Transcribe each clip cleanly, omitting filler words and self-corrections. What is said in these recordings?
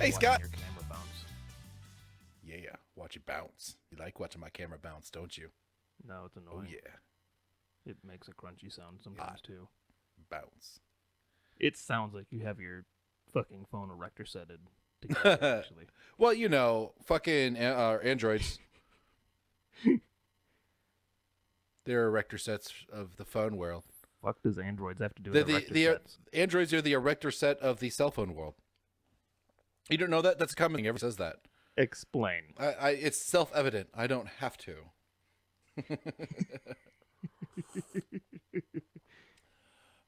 Hey, Scott. Your camera bounce. Yeah, watch it bounce. You like watching my camera bounce, don't you? No, it's Oh, annoying. yeah. It makes a crunchy sound sometimes too. Bounce. It sounds like you have your fucking phone erector setted together, actually. Well, you know, fucking Androids. They're erector sets of the phone world. Fuck does Androids have to do The, with erector the sets? Androids are the erector set of the cell phone world. You don't know that? That's coming. Everyone says that. Explain. It's self-evident. I don't have to.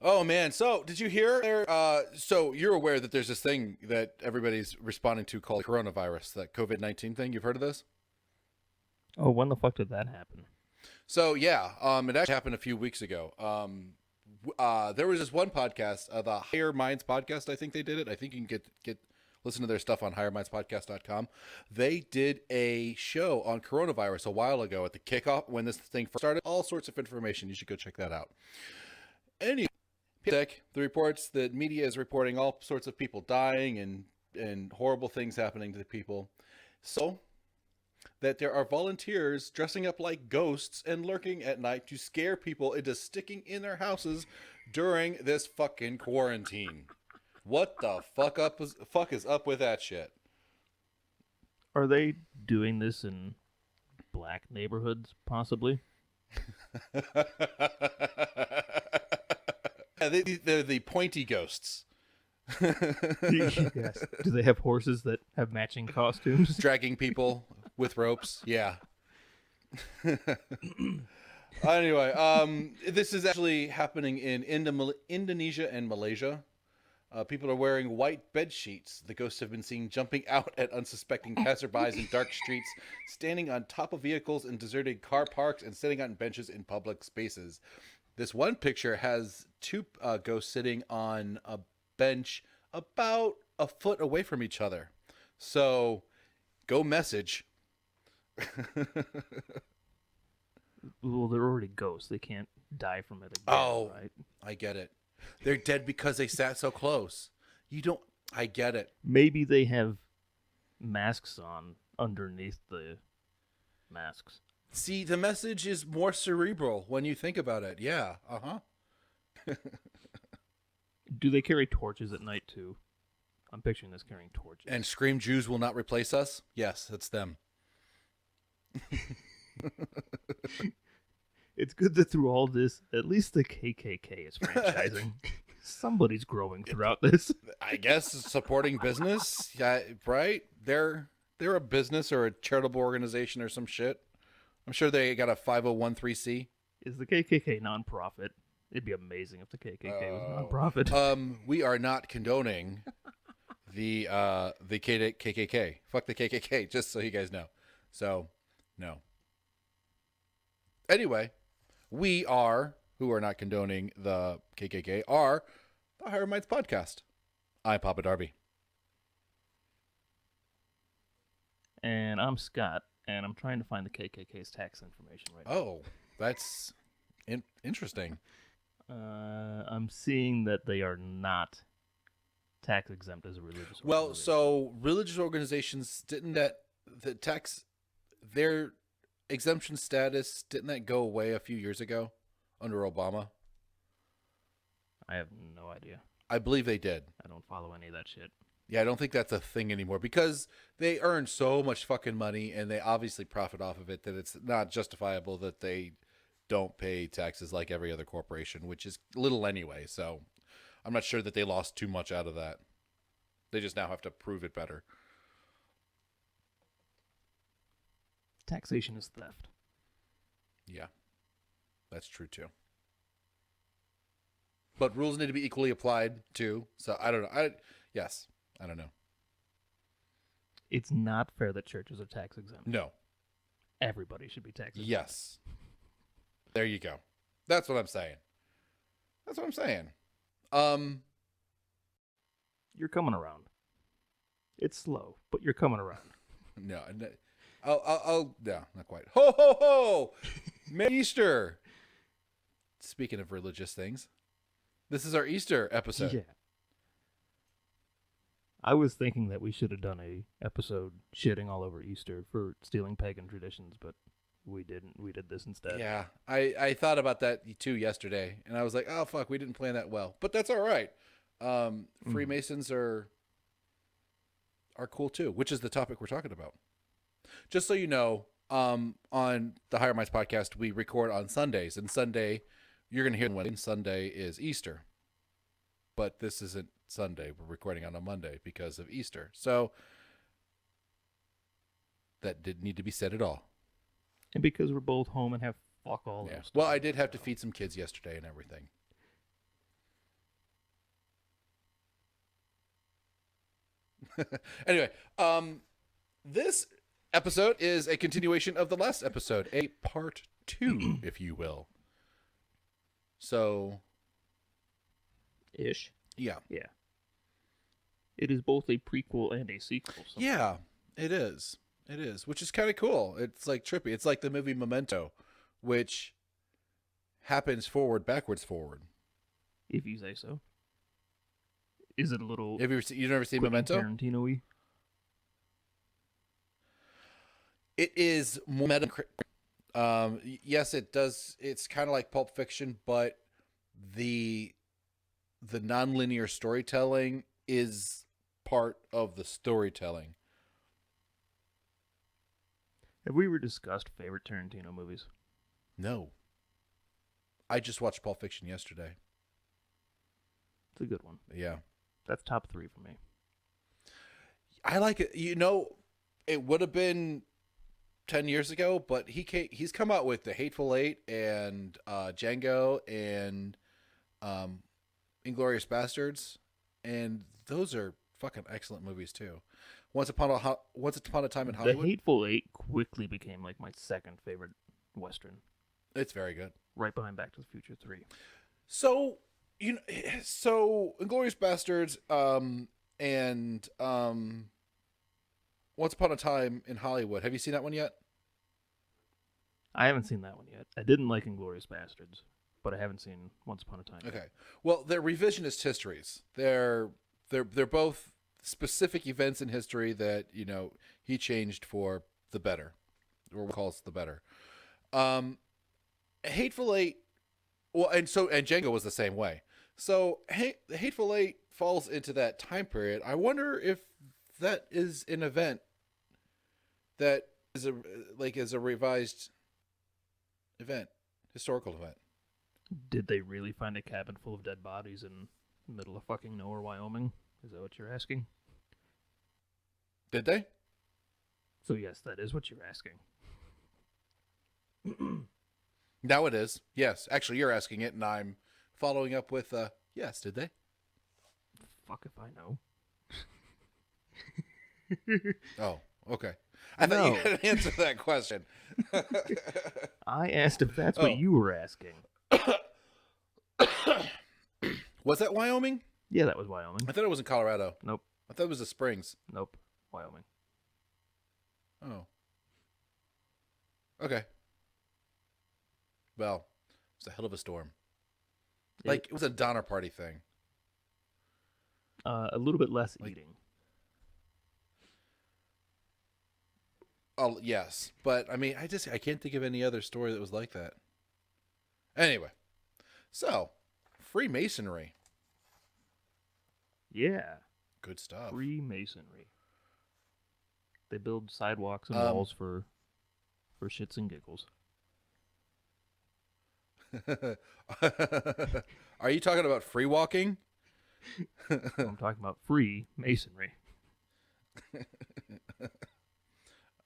Oh man! So did you hear? So you're aware that there's this thing that everybody's responding to called coronavirus, that COVID-19 thing. You've heard of this? Oh, when the fuck did that happen? So yeah, it actually happened a few weeks ago. There was this one podcast, the Higher Minds podcast. I think they did it. I think you can get listen to their stuff on highermindspodcast.com. They did a show on coronavirus a while ago at the kickoff when this thing first started. All sorts of information. You should go check that out. Anyway, the reports that media is reporting all sorts of people dying and horrible things happening to the people. So that there are volunteers dressing up like ghosts and lurking at night to scare people into sticking in their houses during this fucking quarantine. What the fuck is up with that shit? Are they doing this in black neighborhoods, possibly? They're the pointy ghosts. Yes. Do they have horses that have matching costumes? Dragging people with ropes. Yeah. Anyway, this is actually happening in Indonesia and Malaysia. People are wearing white bed sheets. The ghosts have been seen jumping out at unsuspecting passerbys in dark streets, standing on top of vehicles in deserted car parks, and sitting on benches in public spaces. This one picture has two ghosts sitting on a bench about a foot away from each other. So, go message. Well, they're already ghosts. They can't die from it again, Oh, right? I get it. They're dead because they sat so close. You don't... I get it. Maybe they have masks on underneath the masks. See, the message is more cerebral when you think about it. Yeah, uh-huh. Do they carry torches at night, too? I'm picturing this carrying torches. And scream Jews will not replace us? Yes, it's them. It's good that through all this, at least the KKK is franchising. Somebody's growing throughout this. I guess supporting business, yeah, right? They're a business or a charitable organization or some shit. I'm sure they got a 501(c)(3). Is the KKK nonprofit? It'd be amazing if the KKK was nonprofit. We are not condoning the KKK. Fuck the KKK, just so you guys know. So, no. Anyway, we are, who are not condoning the KKK, are the Higher Minds Podcast. I'm Papa Darby. And I'm Scott, and I'm trying to find the KKK's tax information right now. Oh, that's interesting. I'm seeing that they are not tax exempt as a religious organization. Well, so religious organizations, didn't that, the tax, their exemption status, didn't that go away a few years ago under Obama? I have no idea. I believe they did. I don't follow any of that shit. Yeah, I don't think that's a thing anymore because they earn so much fucking money and they obviously profit off of it that it's not justifiable that they don't pay taxes like every other corporation, which is little anyway. So I'm not sure that they lost too much out of that. They just now have to prove it better. Taxation is theft. Yeah, that's true too. But rules need to be equally applied too. So I don't know. I don't know. It's not fair that churches are tax exempt. No. Everybody should be tax exempt. Yes. There you go. That's what I'm saying. That's what I'm saying. You're coming around. It's slow, but you're coming around. No, I'll no, not quite. Ho ho ho! Merry Easter. Speaking of religious things, this is our Easter episode. Yeah. I was thinking that we should have done a episode shitting all over Easter for stealing pagan traditions, but we didn't. We did this instead. Yeah, I thought about that too yesterday, and I was like, oh fuck, we didn't plan that well, but that's all right. Freemasons are cool too, which is the topic we're talking about. Just so you know, on the Higher Minds podcast, we record on Sundays, and Sunday, you're going to hear when Sunday is Easter, but this isn't Sunday. We're recording on a Monday because of Easter, so that didn't need to be said at all. And because we're both home and have fuck all. Yeah. Well, I did have to feed some kids yesterday and everything. Anyway, this episode is a continuation of the last episode, a part 2, if you will. So, ish. Yeah. Yeah. It is both a prequel and a sequel. Yeah, it is. It is, which is kind of cool. It's like trippy. It's like the movie Memento, which happens backwards forward. If you say so. Is it a little... Have you've never seen Memento? Tarantino-y? It is more meta. Yes, it does. It's kind of like Pulp Fiction, but the non-linear storytelling is part of the storytelling. Have we ever discussed favorite Tarantino movies? No. I just watched Pulp Fiction yesterday. It's a good one. Yeah. That's top 3 for me. I like it. You know, it would have been 10 years ago, but he's come out with The Hateful Eight and Django and Inglourious Bastards, and those are fucking excellent movies too. Once Upon a Time in Hollywood. The Hateful Eight quickly became like my second favorite Western. It's very good. Right behind Back to the Future 3. So, Inglourious Bastards and Once Upon a Time in Hollywood. Have you seen that one yet? I haven't seen that one yet. I didn't like Inglourious Bastards, but I haven't seen Once Upon a Time. Okay. Well, they're revisionist histories. They're both specific events in history that, he changed for the better, or calls the better. Hateful Eight, and Django was the same way. So Hateful Eight falls into that time period. I wonder if that is an event that is a revised event, historical event. Did they really find a cabin full of dead bodies in the middle of fucking nowhere, Wyoming? Is that what you're asking? Did they? So yes, that is what you're asking. Now it is. Yes. Actually, you're asking it, and I'm following up with, yes, did they? Fuck if I know. Oh, okay. I thought you had an answer to that question. I asked if that's what you were asking. Was that Wyoming? Yeah, that was Wyoming. I thought it was in Colorado. Nope. I thought it was the Springs. Nope. Wyoming. Oh. Okay. Well, it was a hell of a storm. It was a Donner Party thing. A little bit less eating. Oh, yes. But, I mean, I can't think of any other story that was like that. Anyway. So, Freemasonry. Yeah. Good stuff. Freemasonry. They build sidewalks and walls for shits and giggles. Are you talking about free walking? I'm talking about free masonry.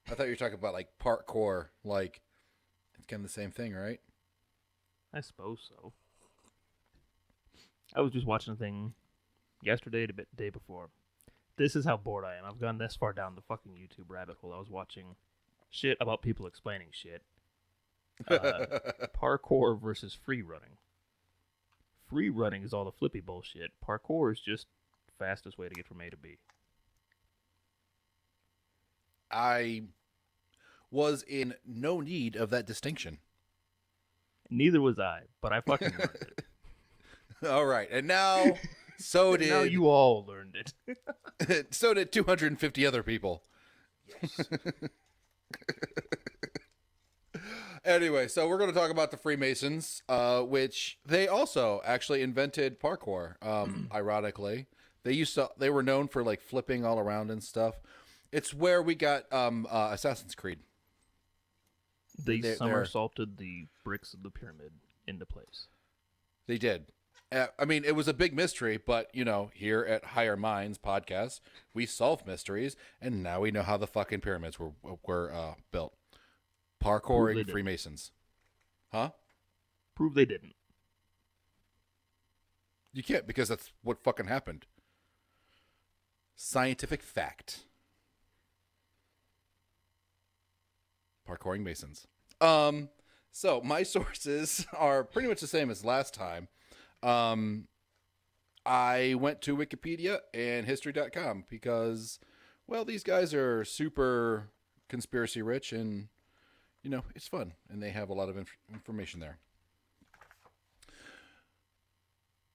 I thought you were talking about parkour. It's kind of the same thing, right? I suppose so. I was just watching a thing yesterday, the day before. This is how bored I am. I've gone this far down the fucking YouTube rabbit hole. I was watching shit about people explaining shit. Parkour versus free running. Free running is all the flippy bullshit. Parkour is just fastest way to get from A to B. I was in no need of that distinction. Neither was I, but I fucking learned it. All right, and now So Now did you all learned it. so did 250 other people. Yes. Anyway, so we're going to talk about the Freemasons, which they also actually invented parkour. Ironically, they were known for like flipping all around and stuff. It's where we got Assassin's Creed. They They're- somersaulted the bricks of the pyramid into place. They did. I mean, it was a big mystery, but here at Higher Minds podcast, we solve mysteries, and now we know how the fucking pyramids were built. Parkouring didn't. Freemasons, huh? Prove they didn't. You can't, because that's what fucking happened. Scientific fact. Parkouring Masons. So my sources are pretty much the same as last time. I went to Wikipedia and history.com because, well, these guys are super conspiracy rich, and it's fun, and they have a lot of information there.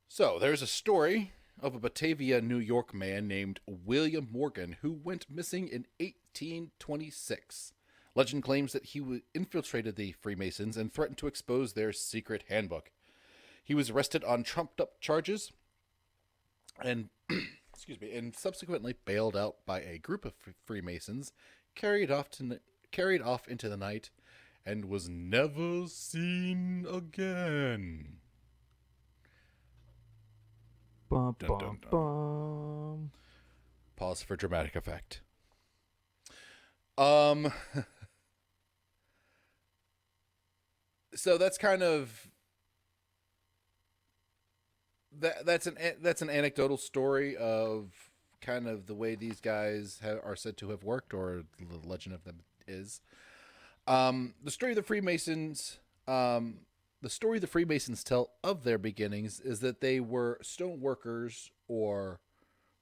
So there's a story of a Batavia, New York man named William Morgan who went missing in 1826. Legend claims that he infiltrated the Freemasons and threatened to expose their secret handbook. He was arrested on trumped-up charges and and subsequently bailed out by a group of Freemasons, carried off into the night, and was never seen again. Bum, Dun, bum, dun, dun. bum. Pause for dramatic effect. So that's kind of that's an anecdotal story of kind of the way these guys are said to have worked, or the legend of them is. The story of the Freemasons. The story the Freemasons tell of their beginnings is that they were stoneworkers or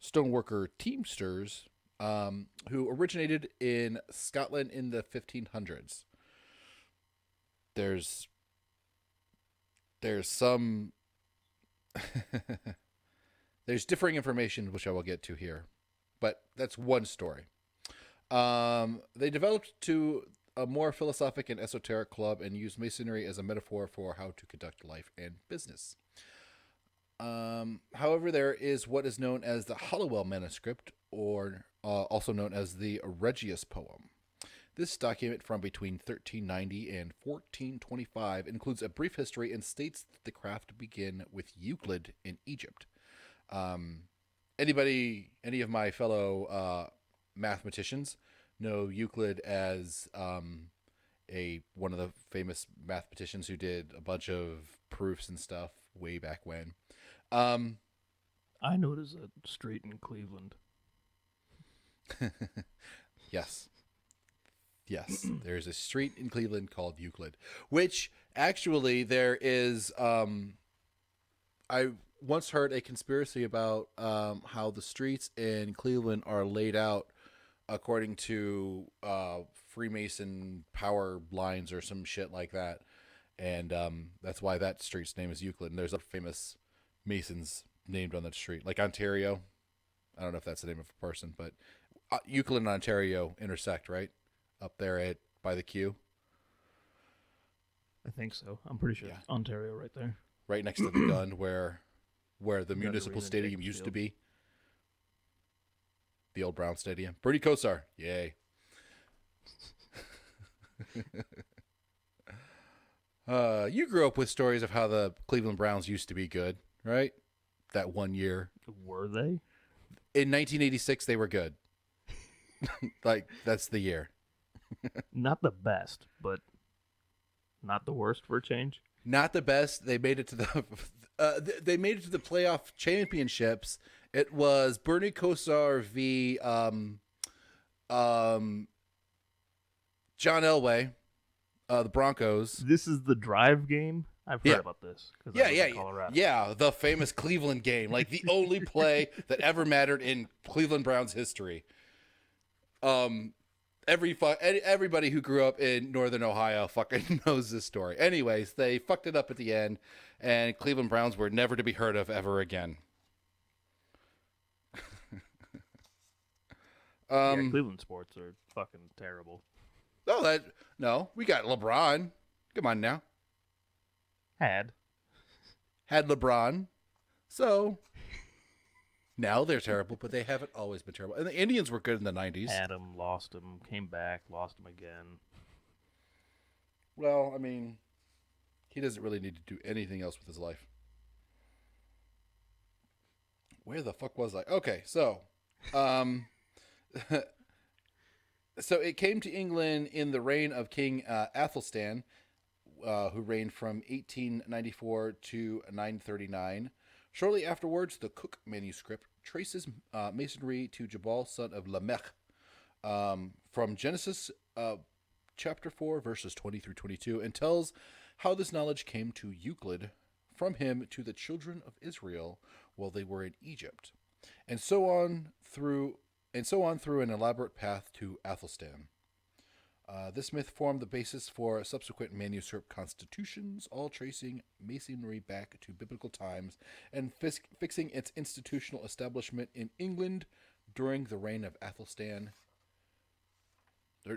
stoneworker teamsters who originated in Scotland in the 1500s. There's some there's differing information which I will get to here, but that's one story. They developed to a more philosophic and esoteric club and used masonry as a metaphor for how to conduct life and business. However, there is what is known as the Hollowell manuscript, or also known as the Regius poem. This document from between 1390 and 1425 includes a brief history and states that the craft began with Euclid in Egypt. Any of my fellow mathematicians know Euclid as one of the famous mathematicians who did a bunch of proofs and stuff way back when. I know it as a street in Cleveland. Yes. There's a street in Cleveland called Euclid, which actually there is. I once heard a conspiracy about how the streets in Cleveland are laid out according to Freemason power lines or some shit like that, and that's why that street's name is Euclid. And there's other famous Masons named on that street, like Ontario. I don't know if that's the name of a person, but Euclid and Ontario intersect, right? Up there by the Q. I think so. I'm pretty sure it's Ontario right there. Right next to the gun where the Gun municipal Arena, stadium Jacobs used to Field. be. The old Brown Stadium. Bernie Kosar. Yay. You grew up with stories of how the Cleveland Browns used to be good, right? That one year. Were they? In 1986, they were good. Like, that's the year. Not the best, but not the worst for a change. Not the best. They made it to the they made it to the playoff championships. It was Bernie Kosar v. John Elway, the Broncos. This is the drive game. I've heard about this. Colorado. Yeah, the famous Cleveland game, like the only play that ever mattered in Cleveland Browns history. Everybody who grew up in Northern Ohio fucking knows this story. Anyways, they fucked it up at the end, and Cleveland Browns were never to be heard of ever again. Yeah, Um, Cleveland sports are fucking terrible. no, we got LeBron. Come on now, Had had LeBron, so now they're terrible, but they haven't always been terrible. And the Indians were good in the '90s. had him, lost him, came back, lost him again. Well, I mean, he doesn't really need to do anything else with his life. Where the fuck was I? Okay, so, um, so it came to England in the reign of King Athelstan, who reigned from 1894 to 939. Shortly afterwards, the Cook manuscript traces masonry to Jabal, son of Lamech, from Genesis chapter 4, verses 20 through 22, and tells how this knowledge came to Euclid from him to the children of Israel while they were in Egypt, and so on through an elaborate path to Athelstan. This myth formed the basis for subsequent manuscript constitutions, all tracing masonry back to biblical times and fixing its institutional establishment in England during the reign of Athelstan.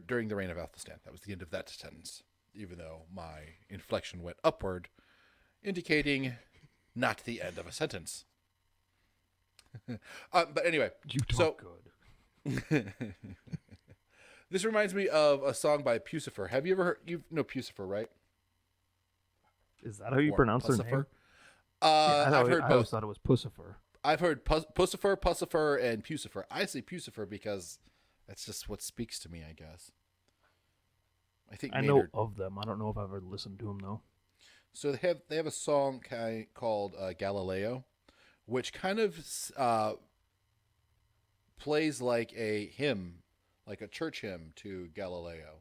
During the reign of Athelstan. That was the end of that sentence, even though my inflection went upward, indicating not the end of a sentence. But anyway, You talk good. This reminds me of a song by Pucifer. Have you ever heard? You know Pucifer, right? Is that how you Or pronounce her Pucifer? name? I've heard I both. always thought it was Pucifer. I've heard Pucifer, and Pucifer. I say Pucifer because that's just what speaks to me, I guess. I think I know of them. I don't know if I've ever listened to them though. So they have a song called Galileo, which kind of plays like a hymn, like a church hymn to Galileo.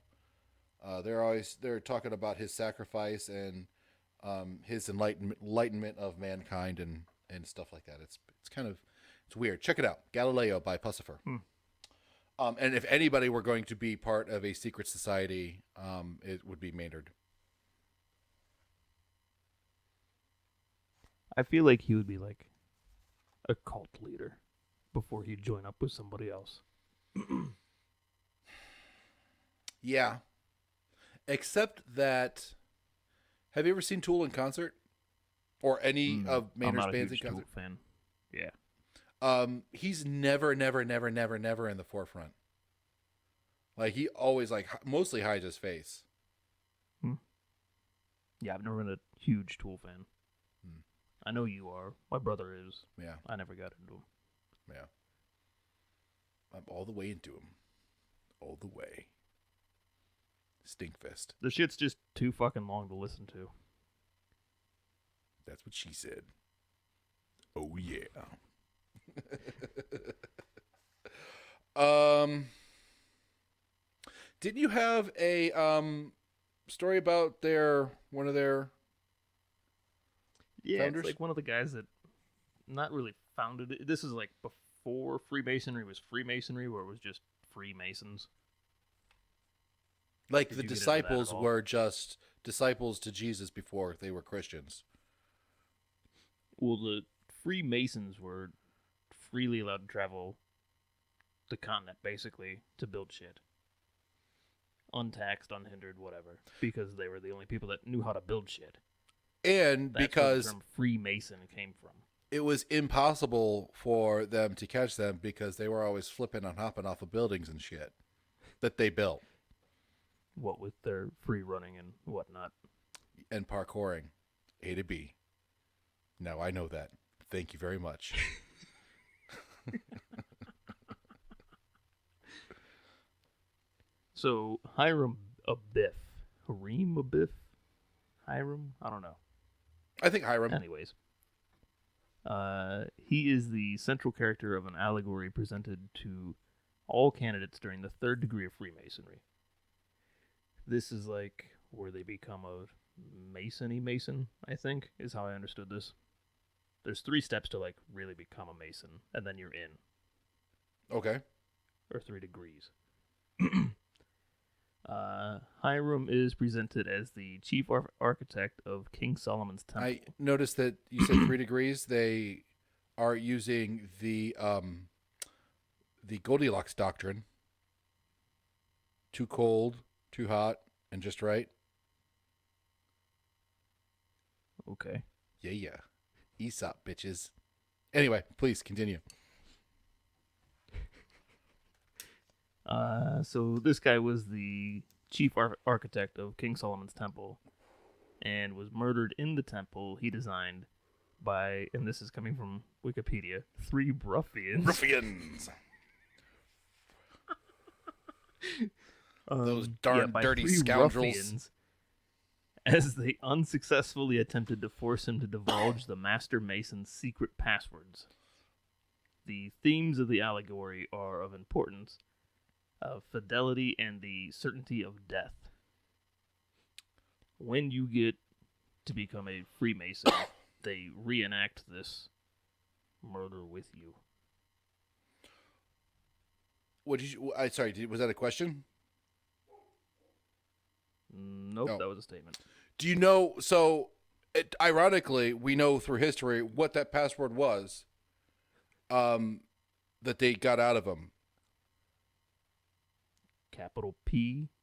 They're talking about his sacrifice and his enlightenment of mankind and stuff like that. It's weird. Check it out, Galileo by Pucifer. And if anybody were going to be part of a secret society, it would be Maynard. I feel like he would be like a cult leader before he'd join up with somebody else. Yeah. Except that, have you ever seen Tool in concert? Or any of Maynard's bands in concert? Tool fan. Yeah. He's never in the forefront. Like, he always, mostly hides his face. Yeah, I've never been a huge Tool fan. I know you are. My brother is. Yeah. I never got into him. Yeah. I'm all the way into him. All the way. Stinkfist. The shit's just too fucking long to listen to. That's what she said. Oh, yeah. Didn't you have a story about one of their Yeah, founders? it's like one of the guys that not really founded it. This is like before Freemasonry was Freemasonry, where it was just Freemasons. Like Did the you get into that at disciples all? were just disciples to Jesus before they were Christians. Well, the Freemasons were freely allowed to travel the continent, basically, to build shit. Untaxed, unhindered, whatever. Because they were the only people that knew how to build shit. And That's because where the term Freemason came from. it was impossible for them to catch them because they were always flipping and hopping off of buildings and shit that they built. What with their free running and whatnot. And parkouring. A to B. Now I know that. Thank you very much. So, Hiram Abiff. Harim Abiff? Hiram? I don't know. I think Hiram. Anyways. He is the central character of an allegory presented to all candidates during the third degree of Freemasonry. This is like where they become a Mason, I think, is how I understood this. There's 3 steps to like really become a Mason, and then you're in. Okay. Or 3 degrees. Hiram is presented as the chief architect of King Solomon's Temple. I noticed that you said 3 degrees. They are using the the Goldilocks doctrine. Too cold, too hot, and just right. Okay. Yeah. Aesop, bitches. Anyway, please continue. So this guy was the chief architect of King Solomon's temple and was murdered in the temple he designed by, and this is coming from Wikipedia, 3 ruffians. Ruffians! Those darn by dirty 3 scoundrels. ruffians, as they unsuccessfully attempted to force him to divulge the Master Mason's secret passwords. The themes of the allegory are of importance, of fidelity, and the certainty of death. When you get to become a Freemason, they reenact this murder with you. What did you? Sorry, was that a question? Nope, that was a statement. Do you know? So, ironically, we know through history what that password was. That they got out of him. Capital PASSWORD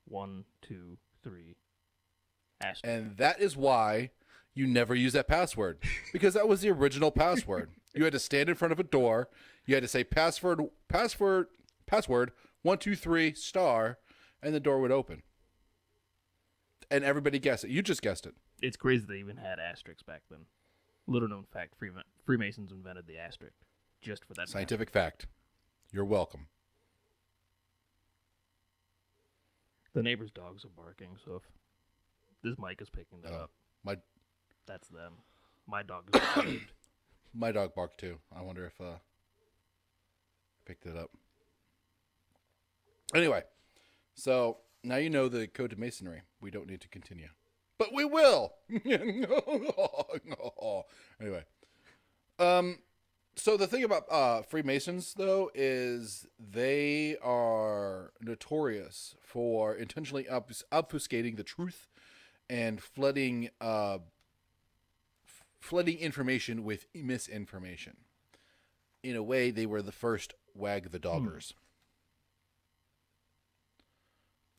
1, 2, 3. And that is why you never use that password, because that was the original password. You had to stand in front of a door. You had to say password 123 star, and the door would open. And everybody guessed it. You just guessed it. It's crazy they even had asterisks back then. Little known fact: Freemasons invented the asterisk just for that. Scientific fact. You're welcome. The neighbor's dogs are barking, so if this mic is picking that up, that's them. My dog is saved. My dog barked too. I wonder if picked it up. Anyway, so now you know the code of masonry. We don't need to continue, but we will. Anyway, so the thing about Freemasons, though, is they are notorious for intentionally obfuscating the truth and flooding information with misinformation. In a way, they were the first wag the doggers.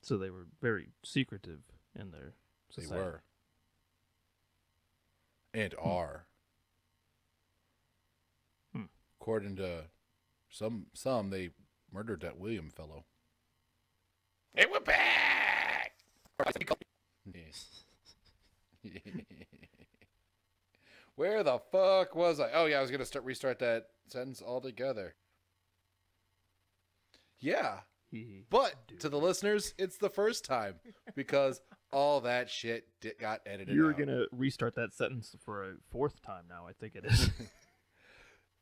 So they were very secretive in their society. They were. And are. According to some, they murdered that William fellow. Hey, we're back! Where the fuck was I? Oh, yeah, I was going to restart that sentence altogether. Yeah. But to the listeners, it's the first time because all that shit got edited You're out. going to restart that sentence for a 4th time now, I think it is.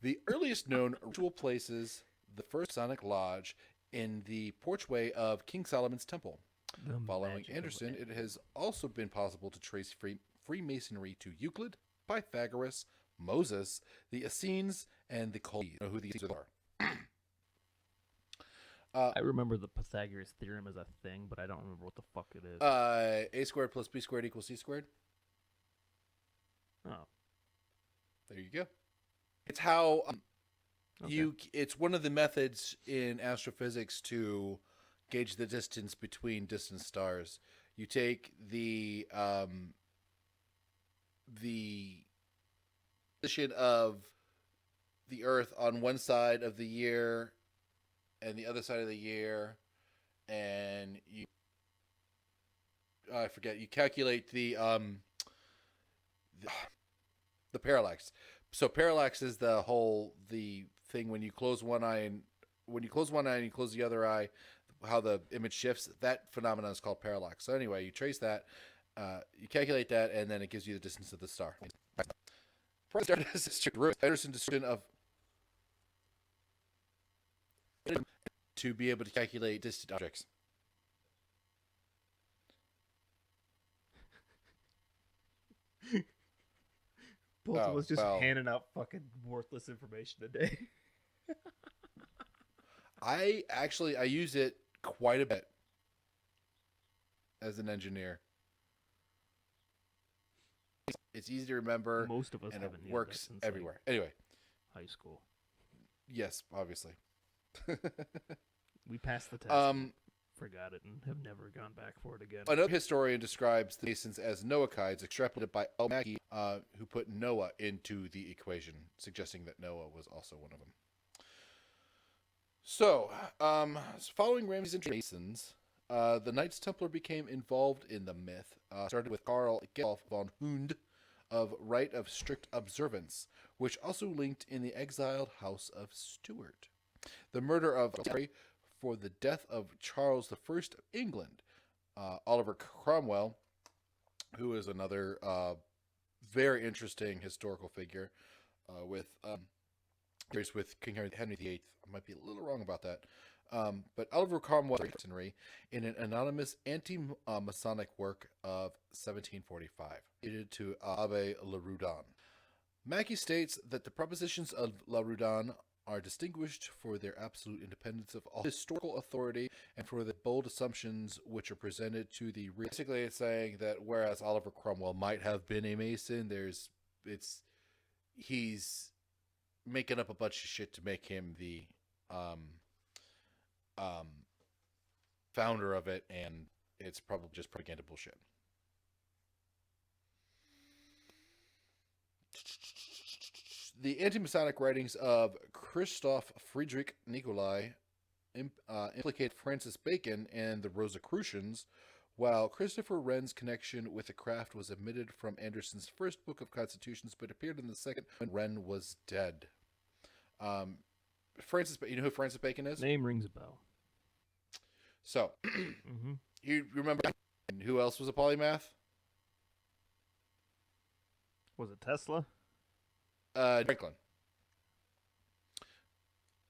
The earliest known ritual places the first Masonic Lodge in the porchway of King Solomon's Temple. Following Anderson, it has also been possible to trace Freemasonry to Euclid, Pythagoras, Moses, the Essenes, and the Colby. You know who the Essenes are? I remember the Pythagoras theorem as a thing, but I don't remember what the fuck it is. A squared plus b squared equals c squared. Oh. There you go. It's how it's one of the methods in astrophysics to gauge the distance between distant stars. You take the position of the Earth on one side of the year and the other side of the year, and you you calculate the parallax. So parallax is the thing when you close one eye and you close the other eye, how the image shifts. That phenomenon is called parallax. So anyway, you trace that, you calculate that, and then it gives you the distance of the star. Anderson description of to be able to calculate distant objects. Bolton was just handing out fucking worthless information today. I use it quite a bit as an engineer. It's easy to remember, Most of us and it haven't needed that works since, everywhere. Anyway, high school. yes, obviously. We passed the test, and forgot it, and have never gone back for it again. Another historian describes the Masons as Noachides, extrapolated by L. Mackey, who put Noah into the equation, suggesting that Noah was also one of them. So, following Ramsey's interest in Masons, the Knights Templar became involved in the myth. Started with Karl Gerolf von Hund of Rite of Strict Observance, which also linked in the exiled House of Stuart. The murder of for the death of Charles I of England. Oliver Cromwell, who is another very interesting historical figure with King Henry VIII. I might be a little wrong about that. But Oliver Cromwell in an anonymous anti-Masonic work of 1745, dated to Abbe Laroudan. Mackey states that the propositions of Laroudan are distinguished for their absolute independence of all historical authority and for the bold assumptions which are presented to the... Basically, it's saying that whereas Oliver Cromwell might have been a Mason, he's making up a bunch of shit to make him the founder of it, and it's probably just propaganda bullshit. The anti-Masonic writings of Christoph Friedrich Nicolai implicate Francis Bacon and the Rosicrucians, while Christopher Wren's connection with the craft was omitted from Anderson's first book of constitutions, but appeared in the second when Wren was dead. You know who Francis Bacon is? Name rings a bell. So, you remember who else was a polymath? Was it Tesla? Franklin.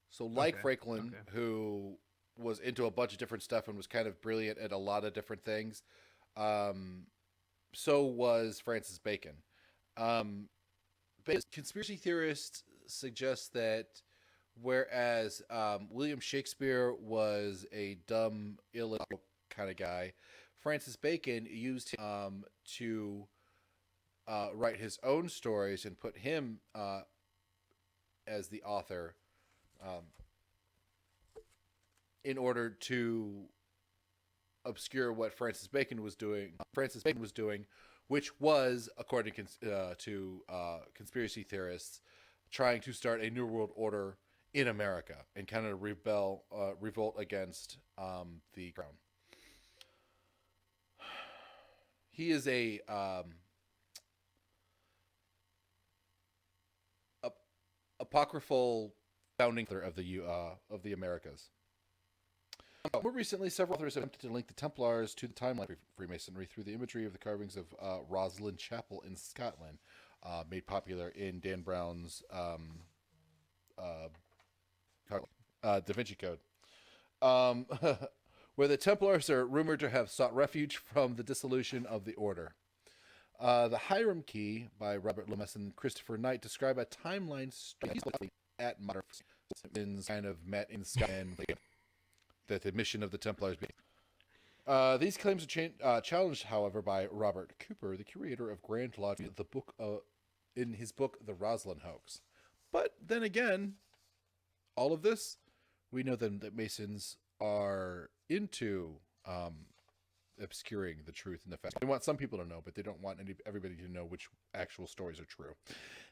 So, like Franklin, who was into a bunch of different stuff and was kind of brilliant at a lot of different things, so was Francis Bacon. Conspiracy theorists suggest that whereas William Shakespeare was a dumb, illiterate kind of guy, Francis Bacon used him to write his own stories and put him as the author in order to obscure what Francis Bacon was doing, which was, according to conspiracy theorists, trying to start a new world order in America and kind of revolt against the crown. He is a apocryphal founding father of the Americas. More recently, several authors have attempted to link the Templars to the timeline of Freemasonry through the imagery of the carvings of Rosslyn Chapel in Scotland, made popular in Dan Brown's Da Vinci Code, where the Templars are rumored to have sought refuge from the dissolution of the order. The Hiram Key by Robert Loomis and Christopher Knight describe a timeline at modern kind of met in Scotland that the mission of the Templars being. These claims are challenged, however, by Robert Cooper, the curator of Grand Lodge, in his book The Rosslyn Hoax. But then again, all of this, we know then that Masons are into obscuring the truth and the facts. They want some people to know, but they don't want everybody to know which actual stories are true.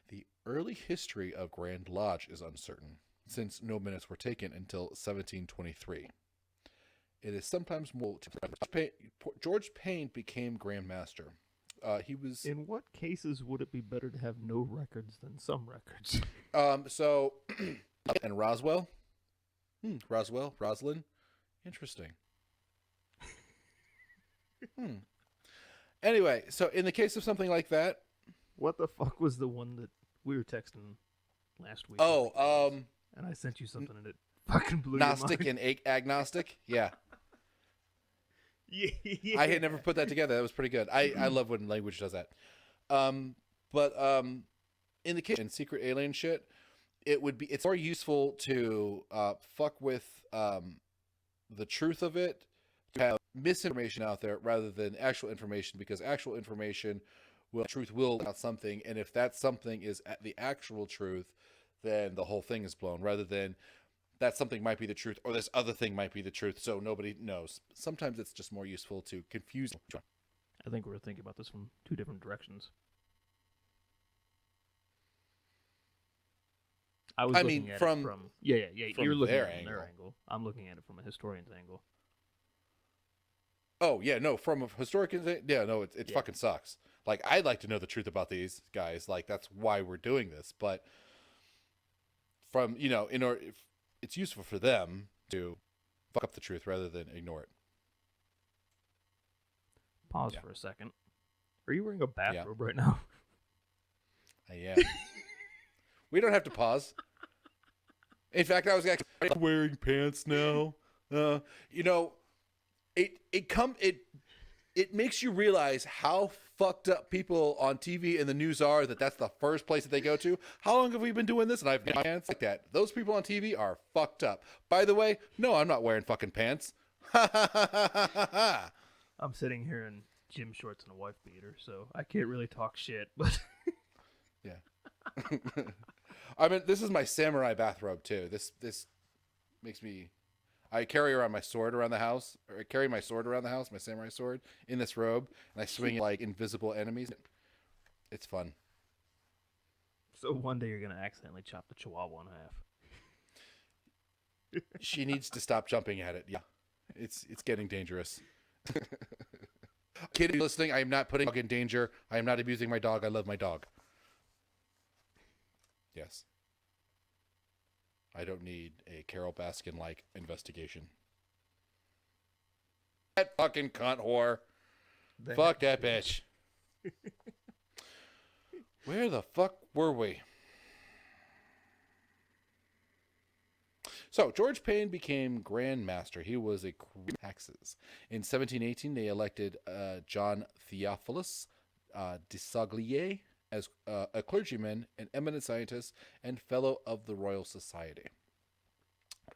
The early history of Grand Lodge is uncertain, since no minutes were taken until 1723. It is sometimes more... George Payne became Grand Master. He was... In what cases would it be better to have no records than some records? And Roswell? Roslyn? Interesting. Anyway, so in the case of something like that... What the fuck was the one that we were texting last week? And I sent you something and it fucking blew Gnostic your mind. and agnostic? Yeah. Yeah. I had never put that together. That was pretty good. I love when language does that. But in the case of secret alien shit, it's more useful to fuck with the truth of it, to have misinformation out there rather than actual information, because actual information truth will about something, and if that something is the actual truth, then the whole thing is blown. Rather than that something might be the truth, or this other thing might be the truth, so nobody knows. Sometimes it's just more useful to confuse. I think we're thinking about this from two different directions. I was looking at it from from You're looking their at it from their angle. angle. I'm looking at it from a historian's angle. Oh yeah, no, from a historic, yeah, no, it Yeah. fucking sucks. Like, I'd like to know the truth about these guys. Like, that's why we're doing this. But from in order, if it's useful for them to fuck up the truth rather than ignore it. Pause Yeah. for a second. Are you wearing a Yeah. bathrobe right now? I am. We don't have to pause. In fact, I was actually wearing pants now. You know, it makes you realize how fucked up people on TV and the news are. That's the first place that they go to. How long have we been doing this? And I've got pants like that. Those people on TV are fucked up. By the way, no, I'm not wearing fucking pants. Ha ha ha ha ha ha. I'm sitting here in gym shorts and a wife beater, so I can't really talk shit. But Yeah. I mean, this is my samurai bathrobe too. This makes me. I carry around my sword around the house, or I carry my sword around the house, my samurai sword, in this robe, and I swing it like invisible enemies. It's fun. so one day you're gonna accidentally chop the chihuahua in half. She needs to stop jumping at it. Yeah, it's getting dangerous. Kid listening, I am not putting dog in danger. I am not abusing my dog. I love my dog. Yes. I don't need a Carol Baskin-like investigation. That fucking cunt whore. Fuck that bitch. Where the fuck were we? So, George Payne became Grand Master. He was a taxes. In 1718, they elected John Theophilus Desaguliers as a clergyman, an eminent scientist, and fellow of the Royal Society.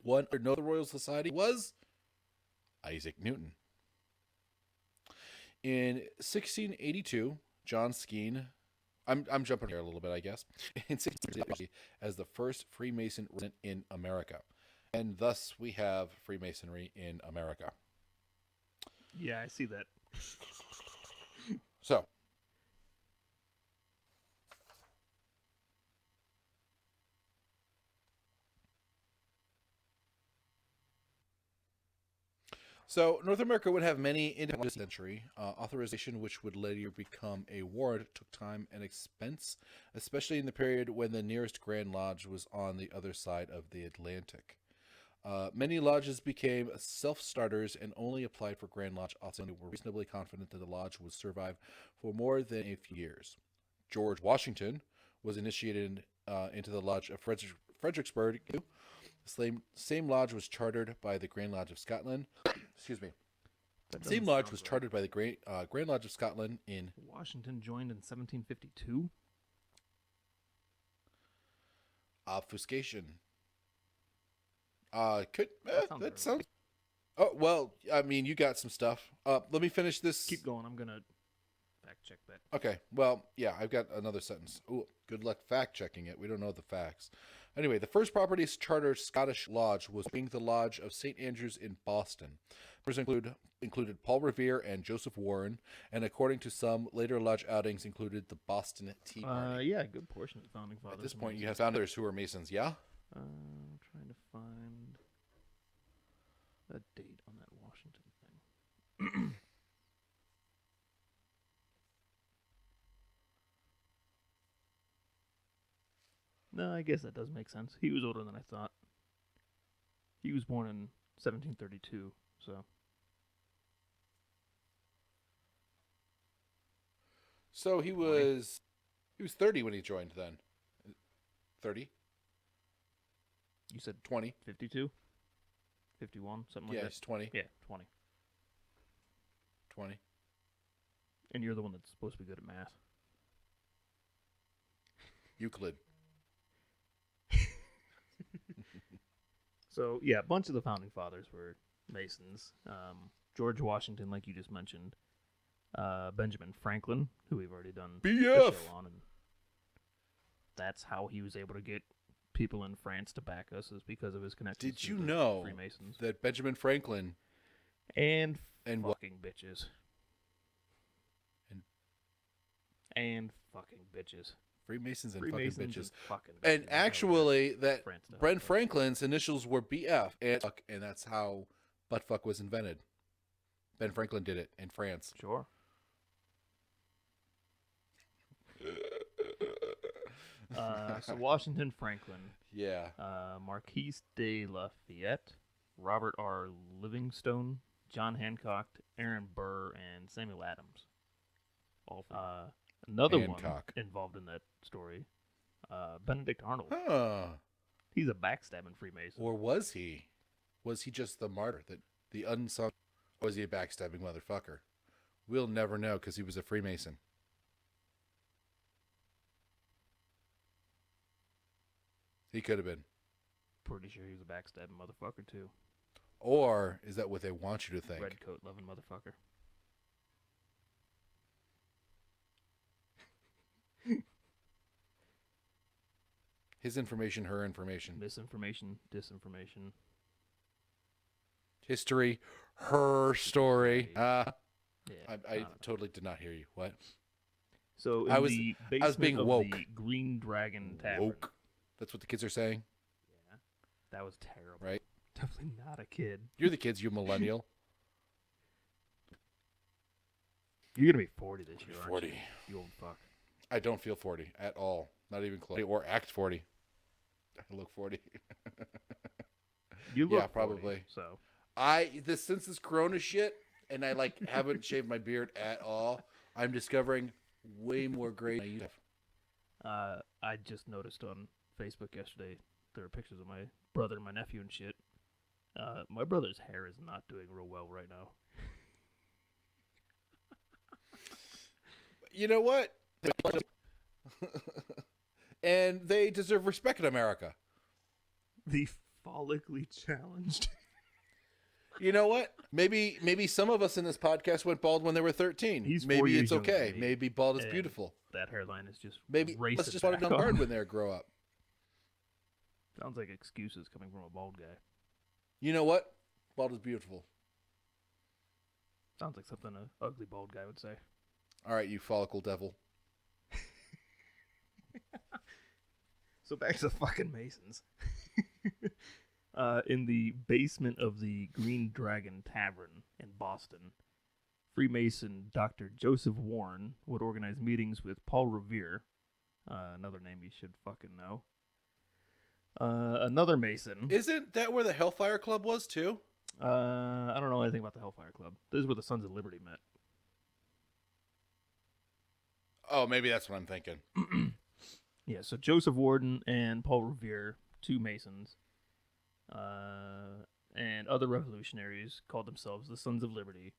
One to know the Royal Society was Isaac Newton. In 1682, John Skene, I'm jumping here a little bit, I guess, in 1682 as the first Freemason resident in America. And thus we have Freemasonry in America. Yeah, I see that. So, North America would have many independent century. Authorization, which would later become a warrant, took time and expense, especially in the period when the nearest Grand Lodge was on the other side of the Atlantic. Many lodges became self-starters and only applied for Grand Lodge officers who were reasonably confident that the lodge would survive for more than a few years. George Washington was initiated into the Lodge of Fredericksburg. The same lodge was chartered by the Grand Lodge of Scotland. Excuse me. That Same doesn't lodge sound was right. chartered by the Grand Lodge of Scotland in Washington joined in 1752. obfuscation. That sounds That right. sounds. Oh well, I mean, you got some stuff. Let me finish this. Keep going. I'm gonna fact check that. Okay. Well, yeah, I've got another sentence. Ooh, good luck fact checking it. We don't know the facts. Anyway, the first property's chartered Scottish lodge was being the Lodge of St. Andrews in Boston. Members included Paul Revere and Joseph Warren, and according to some, later lodge outings included the Boston Tea Party. Yeah, a good portion of the founding fathers. At this were point, you Masons. have founders who are Masons, yeah? I'm trying to find a date on that Washington thing. No, I guess that does make sense. He was older than I thought. He was born in 1732, so So he was 30 when he joined then. 30? you said 20? 52, 51, something like Yeah, that. he's 20. Yeah, 20. 20. And you're the one that's supposed to be good at math. Euclid. So yeah, a bunch of the founding fathers were Masons. George Washington, like you just mentioned, Benjamin Franklin, who we've already done BF. the show on, and that's how he was able to get people in France to back us, is because of his connections. Did you to the know Freemasons that Benjamin Franklin and and fucking bitches and fucking bitches. Freemasons and Freemasons fucking bitches. and fucking bitches. And actually, that France stuff, Ben but- Franklin's initials were BF, and that's how buttfuck was invented. Ben Franklin did it in France. Sure. So Washington Franklin, Yeah. Marquis de Lafayette, Robert R. Livingstone, John Hancock, Aaron Burr, and Samuel Adams. All another Hancock. one involved in that story, Benedict Arnold. Huh. He's a backstabbing Freemason. Or was he? Was he just the martyr, the unsung? Or was he a backstabbing motherfucker? We'll never know because he was a Freemason. He could have been. Pretty sure he was a backstabbing motherfucker too. Or is that what they want you to think? Red coat loving motherfucker. His information, her information. Misinformation, disinformation. History, her story. Yeah, I totally did not hear you. What? So in I was the basement being of woke. the Green Dragon Tavern. Woke. That's what the kids are saying, Yeah, that was terrible. right? Definitely not a kid. You're the kids, you millennial. You're gonna be 40 this year, aren't 40. you? You old fuck. I don't feel 40 at all. Not even close. Or act 40. I look 40. You look Yeah, 40, probably. so Since this Corona shit, and I haven't shaved my beard at all, I'm discovering way more gray than I used to have. I just noticed on Facebook yesterday there were pictures of my brother and my nephew and shit. My brother's hair is not doing real well right now. You know what? And they deserve respect in America. The follically challenged. You know what? Maybe some of us in this podcast went bald when they were 13. He's 4 Maybe years it's younger okay. than me, Maybe bald is and beautiful. That hairline is just Maybe racist let's just want it back done hard on. when they grow up. Sounds like excuses coming from a bald guy. You know what? Bald is beautiful. Sounds like something an ugly bald guy would say. All right, you follicle devil. So back to the fucking Masons. In the basement of the Green Dragon Tavern in Boston, Freemason Dr. Joseph Warren would organize meetings with Paul Revere, another name you should fucking know. Another Mason. Isn't that where the Hellfire Club was too? I don't know anything about the Hellfire Club. This is where the Sons of Liberty met. Oh, maybe that's what I'm thinking. Yeah, so Joseph Warden and Paul Revere, two Masons, and other revolutionaries called themselves the Sons of Liberty,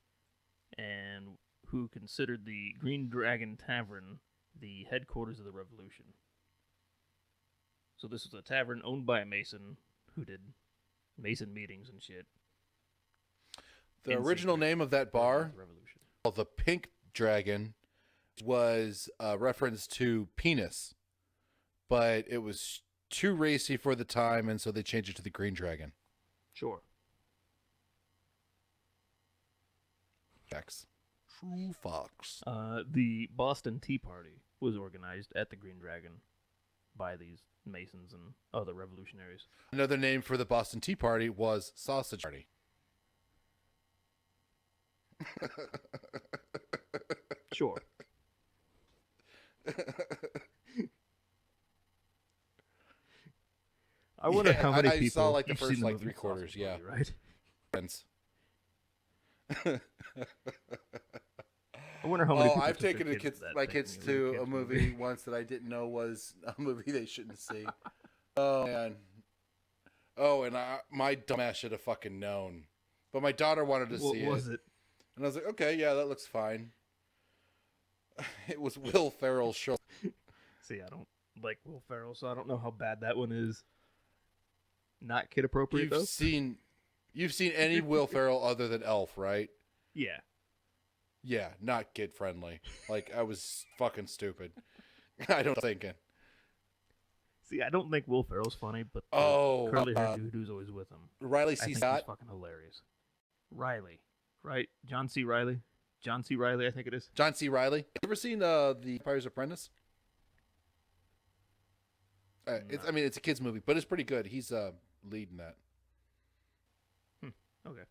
and who considered the Green Dragon Tavern the headquarters of the revolution. So this was a tavern owned by a Mason who did Mason meetings and shit. The In original secret. name of that bar, The revolution. called the Pink Dragon, was a reference to penis, but it was too racy for the time, and so they changed it to the Green Dragon. Sure. Facts. True fox. The Boston Tea Party was organized at the Green Dragon by these Masons and other revolutionaries. Another name for the Boston Tea Party was Sausage Party. Sure. I wonder Yeah, how many I people saw, like, the you've first, seen like, movie 3/4, Sausage yeah. Party, right? Friends. I wonder how many people I've took their taken the kids kids, to that my thing, kids it was to a kids' movie once that I didn't know was a movie they shouldn't see. Oh man. Oh, and my dumbass should have fucking known. But my daughter wanted to What see was it. it? And I was like, okay, yeah, that looks fine. It was Will Ferrell's show. See, I don't like Will Ferrell, so I don't know how bad that one is. Not kid appropriate though. You've seen any Will Ferrell other than Elf, right? Yeah. Yeah, not kid friendly. Like, I was fucking stupid. I don't think it. See, I don't think Will Ferrell's funny, but the Oh, curly haired dude who's always with him, Riley I C. think he's Scott. fucking hilarious. Riley, right? John C. Riley, John C. Riley, I think it is. John C. Riley. You ever seen The Empire's Apprentice? It's, No. I mean, it's a kid's movie, but it's pretty good. He's leading that. Okay.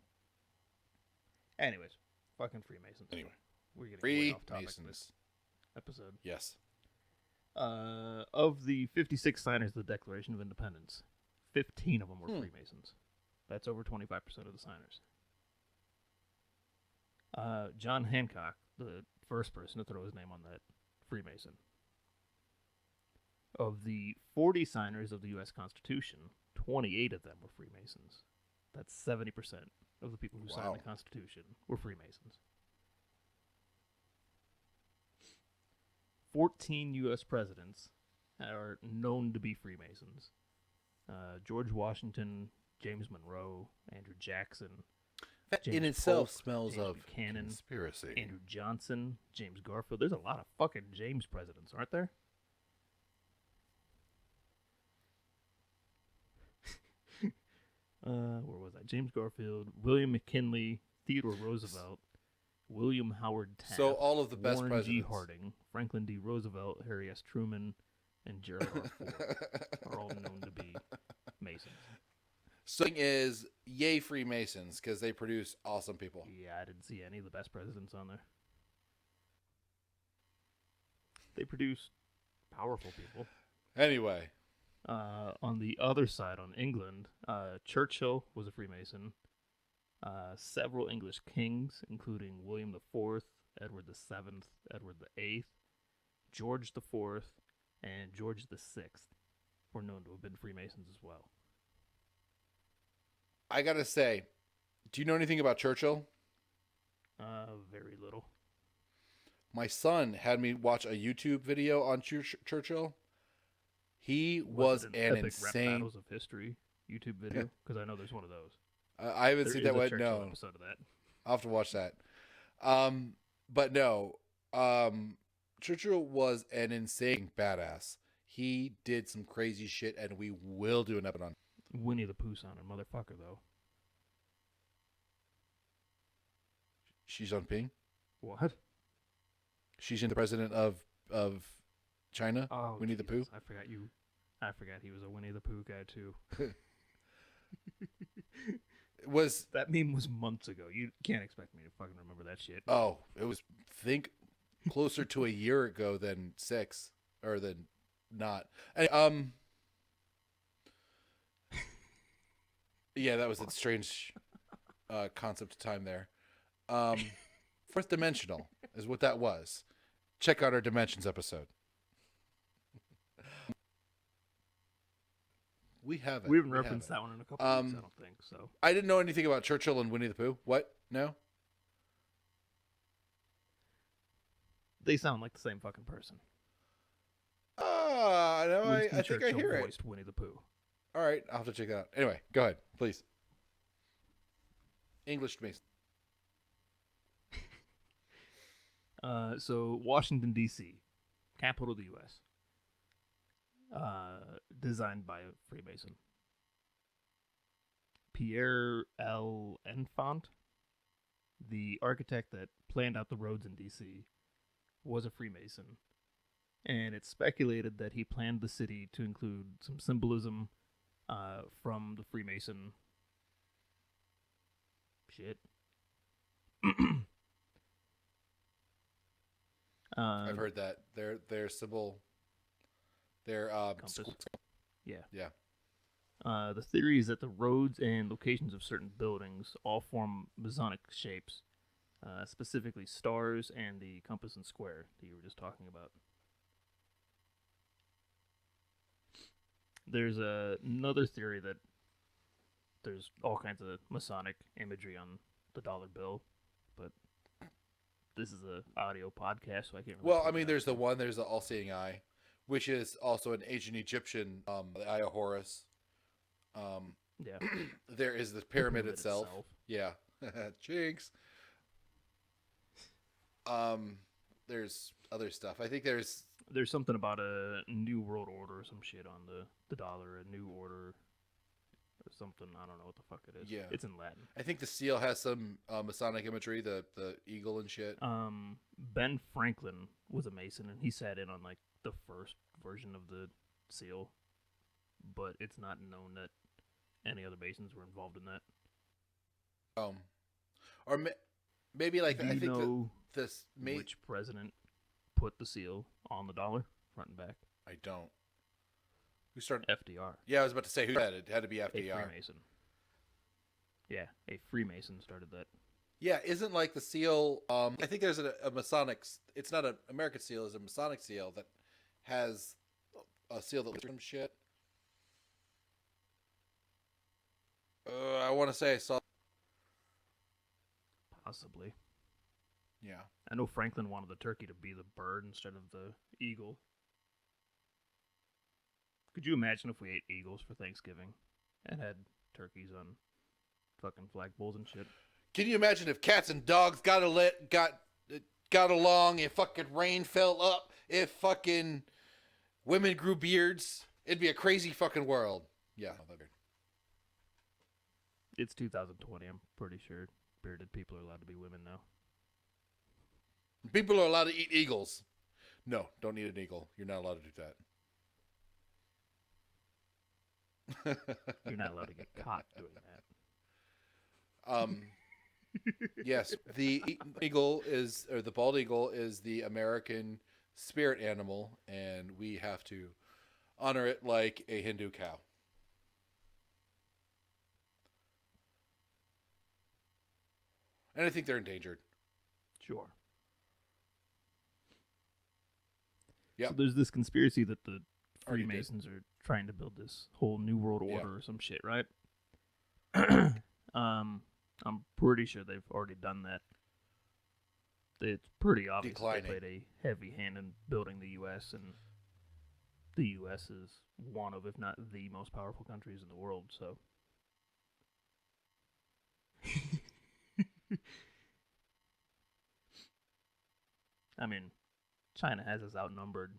Anyways, fucking Freemasons. Anyway, We're getting way off topic in Freemasons. this episode. Yes. Of the 56 signers of the Declaration of Independence, 15 of them were Freemasons. That's over 25% of the signers. John Hancock, the first person to throw his name on that, Freemason. Of the 40 signers of the U.S. Constitution, 28 of them were Freemasons. That's 70% of the people who signed the Constitution were Freemasons. 14 U.S. presidents are known to be Freemasons. George Washington, James Monroe, Andrew Jackson. That James in itself Polk, smells James of Buchanan, conspiracy. Andrew Johnson, James Garfield. There's a lot of fucking James presidents, aren't there? Where was I? James Garfield, William McKinley, Theodore Roosevelt, William Howard Taft, So all of the best Warren presidents. G. Harding, Franklin D. Roosevelt, Harry S. Truman, and Gerald R. Ford are all known to be Masons. So thing is, yay Freemasons, because they produce awesome people. Yeah, I didn't see any of the best presidents on there. They produce powerful people. Anyway, On the other side, on England, Churchill was a Freemason. Several English kings, including William IV, Edward VII, Edward VIII, George IV, and George VI, were known to have been Freemasons as well. I gotta say, do you know anything about Churchill? Very little. My son had me watch a YouTube video on Churchill. He was it an Epic insane. Rap Battles of History YouTube video? Because I know there's one of those. I haven't There seen is that a one. Churchill No, episode of that. I'll have to watch that. But no, Churchill was an insane badass. He did some crazy shit, and we will do an episode on. Winnie the Pooh sounding motherfucker, though. Xi Jinping. What? Xi Jinping, the president of China. Oh, Winnie the Pooh. Jesus, I forgot he was a Winnie the Pooh guy too. Was That meme was months ago. You can't expect me to fucking remember that shit. it was think closer to a year ago than 6 or than not. And, yeah, that was a strange concept of time there. Fourth dimensional is what that was. Check out our dimensions episode. We haven't. We haven't referenced that one in a couple weeks, I don't think so. I didn't know anything about Churchill and Winnie the Pooh. What? No? They sound like the same fucking person. No, I Winston think I Churchill hear it. voiced Winnie the Pooh. All right, I'll have to check that out. Anyway, go ahead, please. English to me. So Washington D.C., capital of the U.S. Designed by a Freemason. Pierre L. Enfant, the architect that planned out the roads in D.C., was a Freemason, and it's speculated that he planned the city to include some symbolism from the Freemason shit. I've heard that their symbol, their Compass. Yeah. yeah. The theory is that the roads and locations of certain buildings all form Masonic shapes, specifically stars and the compass and square that you were just talking about. There's another theory that there's all kinds of Masonic imagery on the dollar bill, but this is a audio podcast, so I can't really Well, I speak mean, on there's it. the one. There's the all-seeing eye, which is also an ancient Egyptian, the Eye of Horus. Yeah. There is the pyramid itself. Yeah. Jinx. There's other stuff. I think there's There's something about a new world order or some shit on the dollar, a new order or something. I don't know what the fuck it is. yeah. It's in Latin. I think the seal has some Masonic imagery, the eagle and shit. Ben Franklin was a Mason, and he sat in on like the first version of the seal, but it's not known that any other Masons were involved in that. Or maybe like Do I you think know this which president put the seal on the dollar, front and back? I don't. Who started? FDR. Yeah, I was about to say who said it. It had to be A FDR. Freemason. Yeah, a Freemason started that. Yeah, isn't like the seal? I think there's a Masonic. It's not an American seal. It's a Masonic seal that has a seal that looks some shit. I want to say I saw. Possibly. Yeah. I know Franklin wanted the turkey to be the bird instead of the eagle. Could you imagine if we ate eagles for Thanksgiving and had turkeys on fucking flagpoles and shit? Can you imagine if cats and dogs got along? If fucking rain fell up, if fucking women grew beards, it'd be a crazy fucking world. Yeah. It's 2020. I'm pretty sure bearded people are allowed to be women now. People are allowed to eat eagles. No, don't eat an eagle. You're not allowed to do that. You're not allowed to get caught doing that. Yes, the eagle is, or the bald eagle is the American spirit animal, and we have to honor it like a Hindu cow. And I think they're endangered. Sure. Yep. So there's this conspiracy that the Already did. Freemasons are trying to build this whole new world order or some shit, right? I'm pretty sure they've already done that. It's pretty obvious they played a heavy hand in building the U.S., and the U.S. is one of, if not the most powerful countries in the world, so... I mean, China has us outnumbered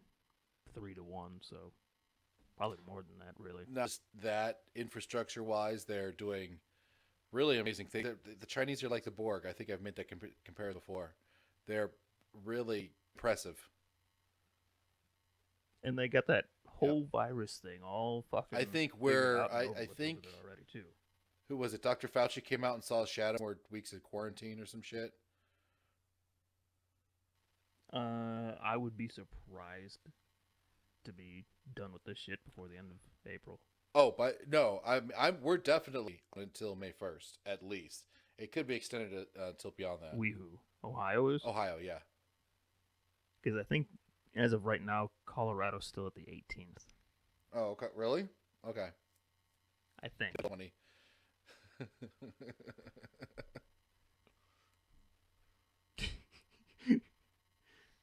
3-1, so probably more than that, really. Not just that, infrastructure-wise, they're doing really amazing things. The Chinese are like the Borg. I think I've made that comparison before. They're really impressive. And they got that whole virus thing all fucking... I think I think... already too. Who was it? Dr. Fauci came out and saw a shadow 4 weeks of quarantine or some shit. I would be surprised to be done with this shit before the end of April. Oh, but no, we're definitely until May 1st, at least. It could be extended until beyond that. We who? Ohio is? Ohio, yeah. Because I think, as of right now, Colorado's still at the 18th. Oh, okay. Really? Okay. I think. 20.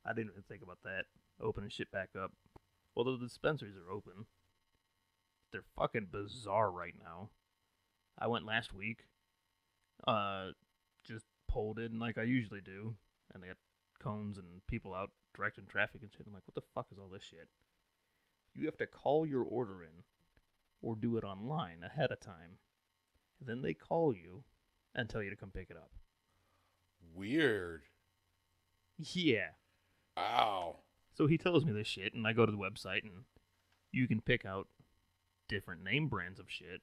I didn't even think about that. Opening shit back up. Well, the dispensaries are open. They're fucking bizarre right now. I went last week. Just pulled in like I usually do. And they got cones and people out directing traffic and shit. I'm like, what the fuck is all this shit? You have to call your order in or do it online ahead of time. And then they call you and tell you to come pick it up. Weird. Yeah. Wow. So he tells me this shit, and I go to the website, and you can pick out different name brands of shit,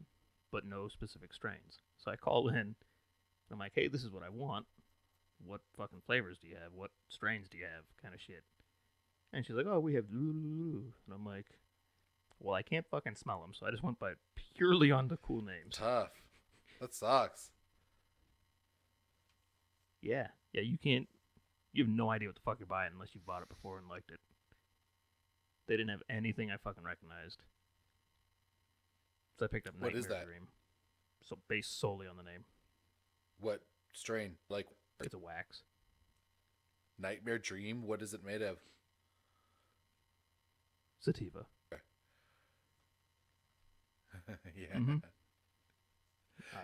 but no specific strains. So I call in, and I'm like, hey, this is what I want. What fucking flavors do you have? What strains do you have? Kind of shit. And she's like, oh, we have... And I'm like, well, I can't fucking smell them, so I just went by purely on the cool names. Tough. That sucks. Yeah. Yeah, you can't... You have no idea what the fuck you're buying unless you bought it before and liked it. They didn't have anything I fucking recognized. So I picked up Nightmare What is that? Dream. So based solely on the name. What strain? Like, It's a wax. Nightmare Dream? What is it made of? Sativa. Okay. Yeah. Mm-hmm.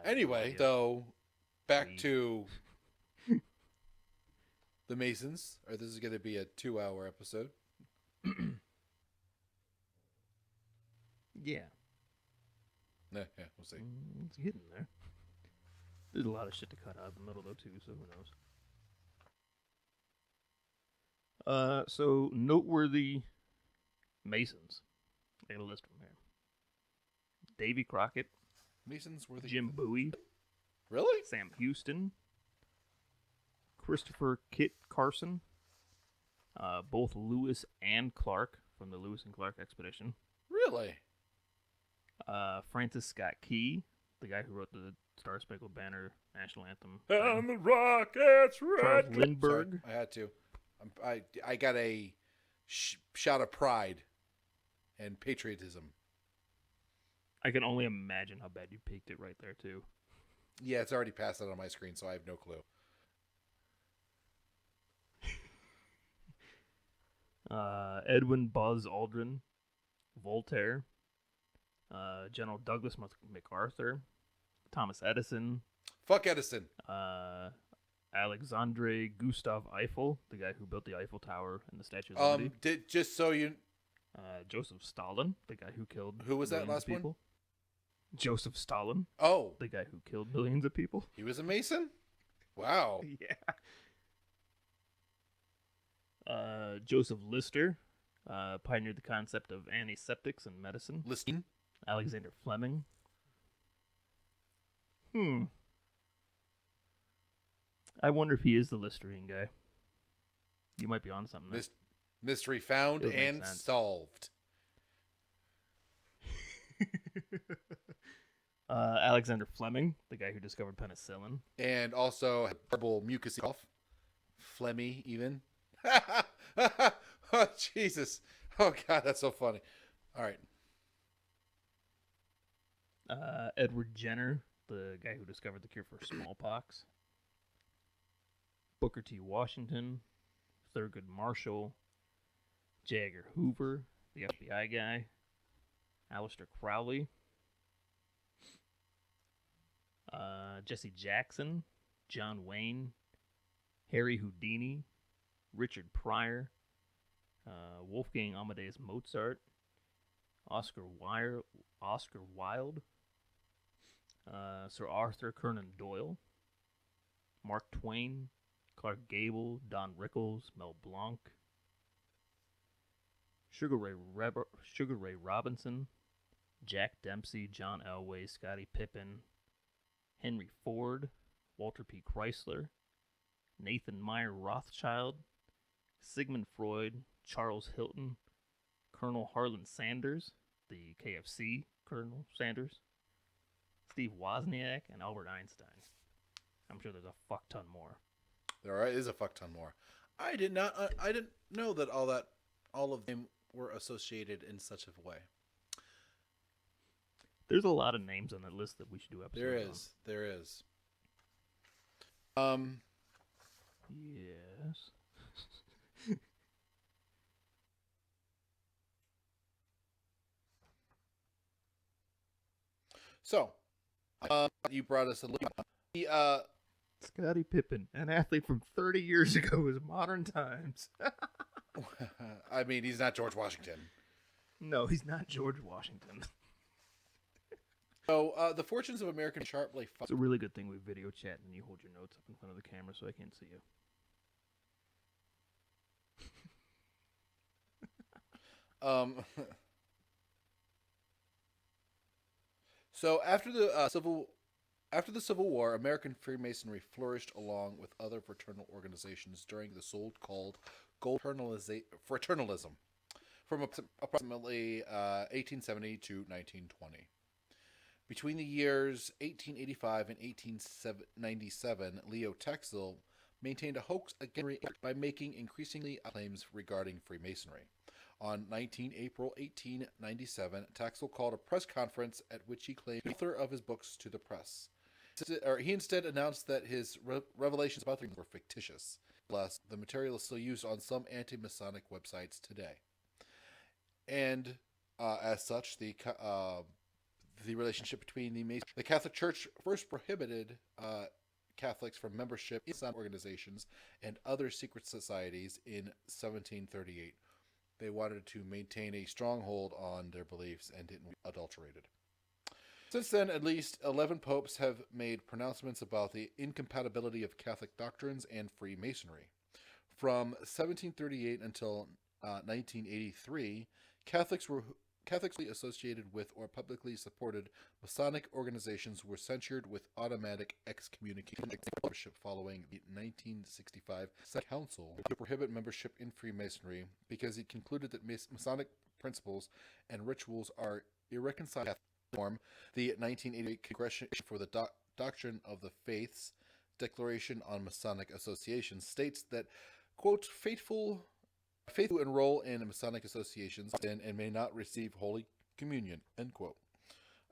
Anyway, though, back to the Masons, or this is going to be a 2-hour episode. Yeah. Yeah, we'll see. It's getting there. There's a lot of shit to cut out of the middle, though, too, so who knows. So, noteworthy Masons. I got a list from here. Davy Crockett. Masons were the Jim Bowie. Really? Sam Houston. Christopher Kit Carson. Both Lewis and Clark from the Lewis and Clark expedition. Really? Francis Scott Key, the guy who wrote the Star Spangled Banner national anthem. And the Rockets Charles red. Lindbergh. Sorry, I had to. I got a shot of pride and patriotism. I can only imagine how bad you peaked it right there, too. Yeah, it's already passed out on my screen, so I have no clue. Edwin Buzz Aldrin, Voltaire, General Douglas MacArthur, Thomas Edison. Fuck Edison. Alexandre Gustave Eiffel, the guy who built the Eiffel Tower and the Statue of Liberty. Just so you... Joseph Stalin, the guy who killed Who was that last people. One? Joseph Stalin. Oh. The guy who killed millions of people. He was a Mason? Wow. Yeah. Joseph Lister pioneered the concept of antiseptics in medicine. Lister. Alexander Fleming. I wonder if he is the Listerine guy. You might be on something there. Mystery found and solved. Alexander Fleming, the guy who discovered penicillin. And also herbal mucus cough. Flemmy, even. Oh, Jesus. Oh, God, that's so funny. All right. Edward Jenner, the guy who discovered the cure for smallpox. Booker T. Washington, Thurgood Marshall, J. Edgar Hoover, the FBI guy, Aleister Crowley, Jesse Jackson, John Wayne, Harry Houdini, Richard Pryor, Wolfgang Amadeus Mozart, Oscar Wilde, Sir Arthur Conan Doyle, Mark Twain, Clark Gable, Don Rickles, Mel Blanc, Sugar Ray Robinson, Jack Dempsey, John Elway, Scottie Pippen, Henry Ford, Walter P. Chrysler, Nathan Meyer Rothschild, Sigmund Freud, Charles Hilton, Colonel Harlan Sanders, the KFC Colonel Sanders, Steve Wozniak, and Albert Einstein. I'm sure there's a fuck ton more. There is a fuck ton more. I didn't know that all of them were associated in such a way. There's a lot of names on that list that we should do episodes on. There is. Yes. So, you brought us a little. Scottie Pippen, an athlete from 30 years ago, is modern times. I mean, he's not George Washington. No, he's not George Washington. So, the fortunes of American sharply. It's a really good thing we video chat and you hold your notes up in front of the camera so I can't see you. So after the Civil War, American Freemasonry flourished along with other fraternal organizations during the so-called Gold Fraternalism from approximately 1870 to 1920. Between the years 1885 and 1897, Leo Texel maintained a hoax against by making increasingly claims regarding Freemasonry. On 19 April 1897, Taxel called a press conference at which he claimed the author of his books to the press. He instead announced that his revelations about the were fictitious. Plus, the material is still used on some anti-Masonic websites today. And as such, the relationship between the Catholic Church first prohibited Catholics from membership in Masonic organizations and other secret societies in 1738. They wanted to maintain a stronghold on their beliefs and didn't want adulterated. Since then, at least 11 popes have made pronouncements about the incompatibility of Catholic doctrines and Freemasonry. From 1738 until 1983, Catholics associated with or publicly supported Masonic organizations were censured with automatic excommunication following the 1965 Council to prohibit membership in Freemasonry because it concluded that Masonic principles and rituals are irreconcilable. The 1988 Congression for the Doctrine of the Faiths Declaration on Masonic Associations states that, quote, faithful who enroll in Masonic associations and may not receive Holy Communion, end quote.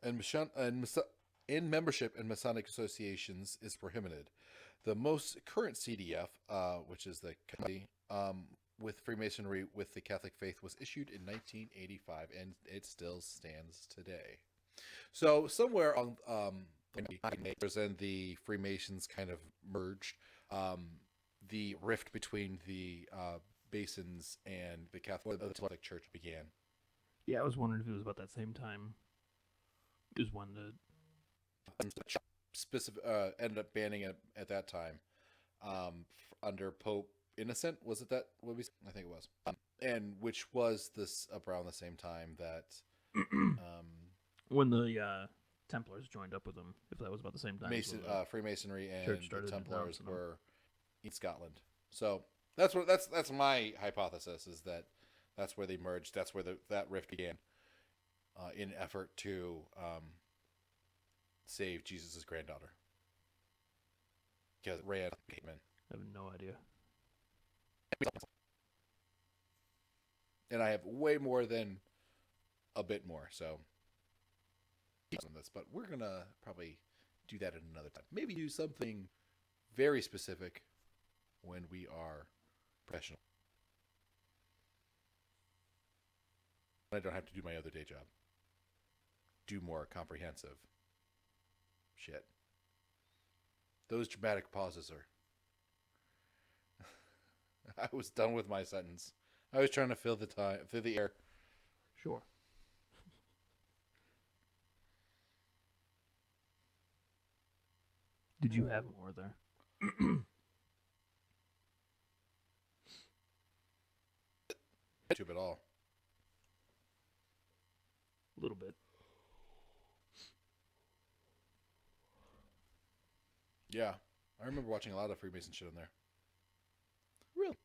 And membership in Masonic associations is prohibited. The most current CDF, which is the committee with Freemasonry with the Catholic faith, was issued in 1985, and it still stands today. So somewhere on and the Freemasons kind of merged. The rift between the Masons and the Catholic Church began. Yeah, I was wondering if it was about that same time. It was when the ended up banning it at that time under Pope Innocent. Was it that? I think it was, and which was this around the same time that when the Templars joined up with them. If that was about the same time, Freemasonry and the Templars were in Scotland. So that's my hypothesis, is that that's where they merged. That's where that rift began, in an effort to save Jesus' granddaughter. Because Rand came in. I have no idea. And I have way more than a bit more, so on this, but we're gonna probably do that at another time. Maybe do something very specific when we are professional. I don't have to do my other day job. Do more comprehensive shit. Those dramatic pauses are... I was done with my sentence. I was trying to fill the air. Sure. Did you have more there? YouTube at all. A little bit. Yeah. I remember watching a lot of Freemason shit on there. Really?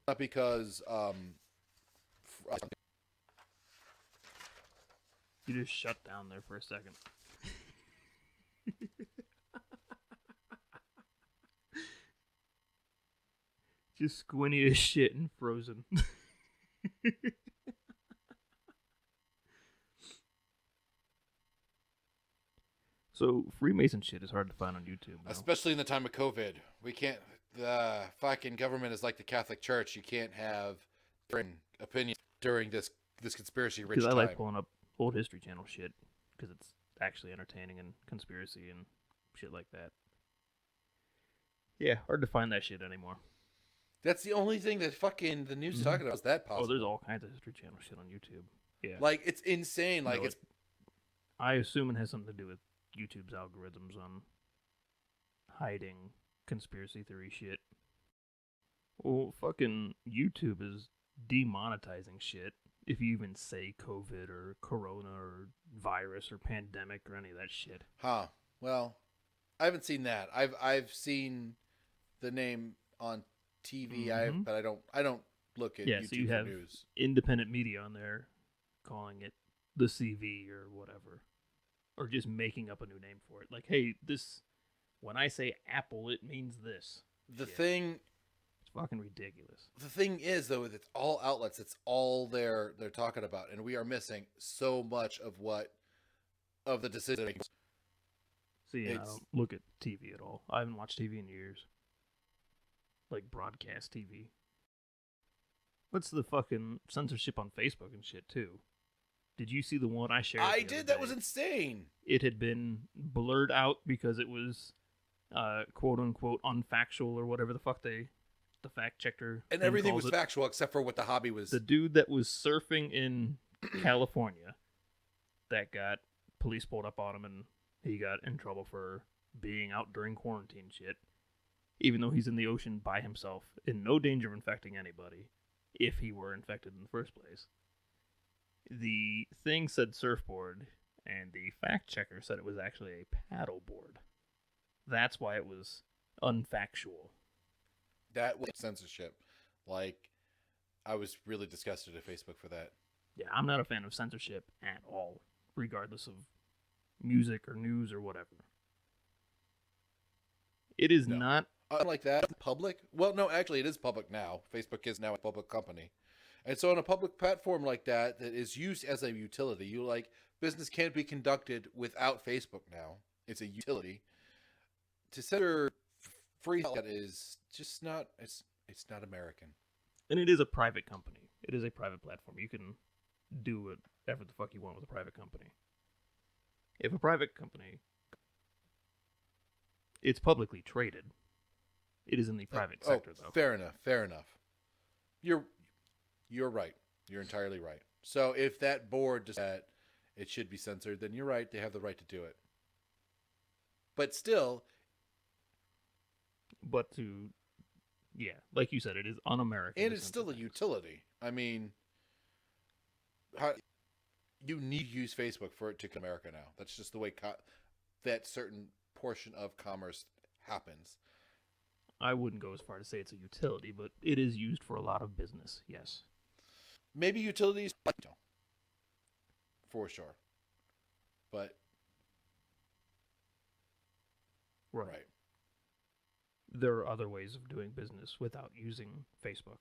Not because you just shut down there for a second. Just squinty as shit and frozen. So Freemason shit is hard to find on YouTube now. Especially in the time of COVID. We can't... The fucking government is like the Catholic Church. You can't have different opinions during this conspiracy-rich time. Because I like pulling up old History Channel shit, because it's actually entertaining and conspiracy and shit like that. Yeah, hard to find that shit anymore. That's the only thing that fucking the news is talking about. Is that possible? Oh, there's all kinds of History Channel shit on YouTube. Yeah. Like, it's insane. Like, it's... I assume it has something to do with YouTube's algorithms on hiding conspiracy theory shit. Well, fucking YouTube is demonetizing shit if you even say COVID or Corona or virus or pandemic or any of that shit. Huh. Well, I haven't seen that. I've seen the name on TV, but I don't look at YouTube so you have news. Independent media on there calling it the CV or whatever, or just making up a new name for it. Like, hey, this, when I say Apple, it means this. It's fucking ridiculous. The thing is, though, it's all outlets. It's all they're talking about, and we are missing so much of the decisions. See, I don't look at TV at all. I haven't watched TV in years. Like broadcast TV. What's the fucking censorship on Facebook and shit, too? Did you see the one I shared? I did. That was insane. It had been blurred out because it was quote unquote unfactual or whatever the fuck the fact checker And thing everything calls was it. factual except for what the hobby was. The dude that was surfing in California that got police pulled up on him and he got in trouble for being out during quarantine shit, even though he's in the ocean by himself in no danger of infecting anybody if he were infected in the first place. The thing said surfboard, and the fact checker said it was actually a paddle board. That's why it was unfactual. That was censorship. Like, I was really disgusted at Facebook for that. Yeah, I'm not a fan of censorship at all, regardless of music or news or whatever. It is not... Like that, public? Well, no, actually, it is public now. Facebook is now a public company. And so on a public platform like that is used as a utility, business can't be conducted without Facebook now. It's a utility. To censor free that is just not, it's not American. And it is a private company. It is a private platform. You can do whatever the fuck you want with a private company. If a private company, it's publicly traded. It is in the private sector, though. Fair enough. You're right. You're entirely right. So if that board does that, it should be censored, then you're right. They have the right to do it. But still... But yeah, like you said, it is un-American. And it's still a utility. I mean, you need to use Facebook for it to come to America now. That's just the way that certain portion of commerce happens. I wouldn't go as far to say it's a utility, but it is used for a lot of business, yes. Maybe utilities, for sure. But, right. There are other ways of doing business without using Facebook.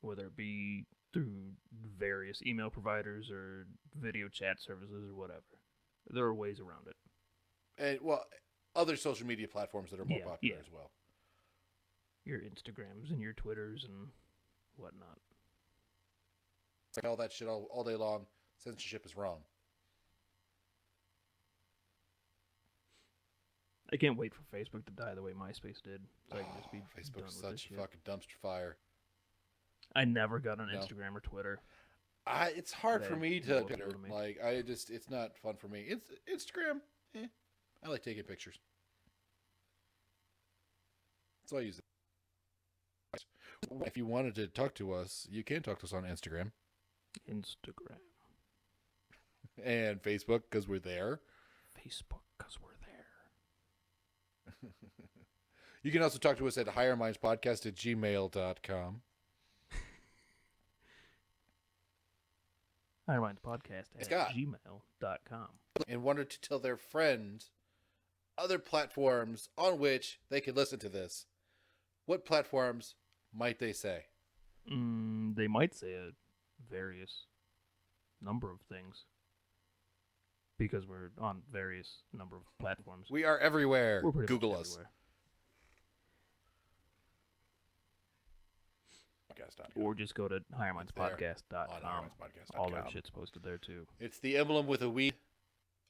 Whether it be through various email providers or video chat services or whatever. There are ways around it. And, other social media platforms that are more popular as well. Your Instagrams and your Twitters and whatnot. All that shit all day long. Censorship is wrong. I can't wait for Facebook to die the way MySpace did. So I can just be Facebook's done such with a fucking dumpster fire. I never got on Instagram or Twitter. It's hard for me to me. it's not fun for me. It's Instagram. I like taking pictures. So I use it. If you wanted to talk to us, you can talk to us on Instagram. And Facebook, because we're there. You can also talk to us at highermindspodcast@gmail.com. highermindspodcast@gmail.com. And wanted to tell their friends other platforms on which they could listen to this. What platforms might they say? They might say a various number of things. Because we're on various number of platforms. We are everywhere. We're pretty Google much us. Everywhere. Or just go to highermindspodcast.com. All that shit's posted there too. It's the emblem with a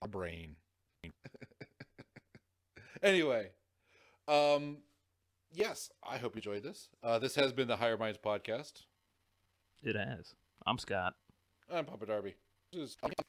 brain. Anyway, yes, I hope you enjoyed this. This has been the Higher Minds Podcast. It has. I'm Scott. I'm Papa Darby. Deuces, everybody.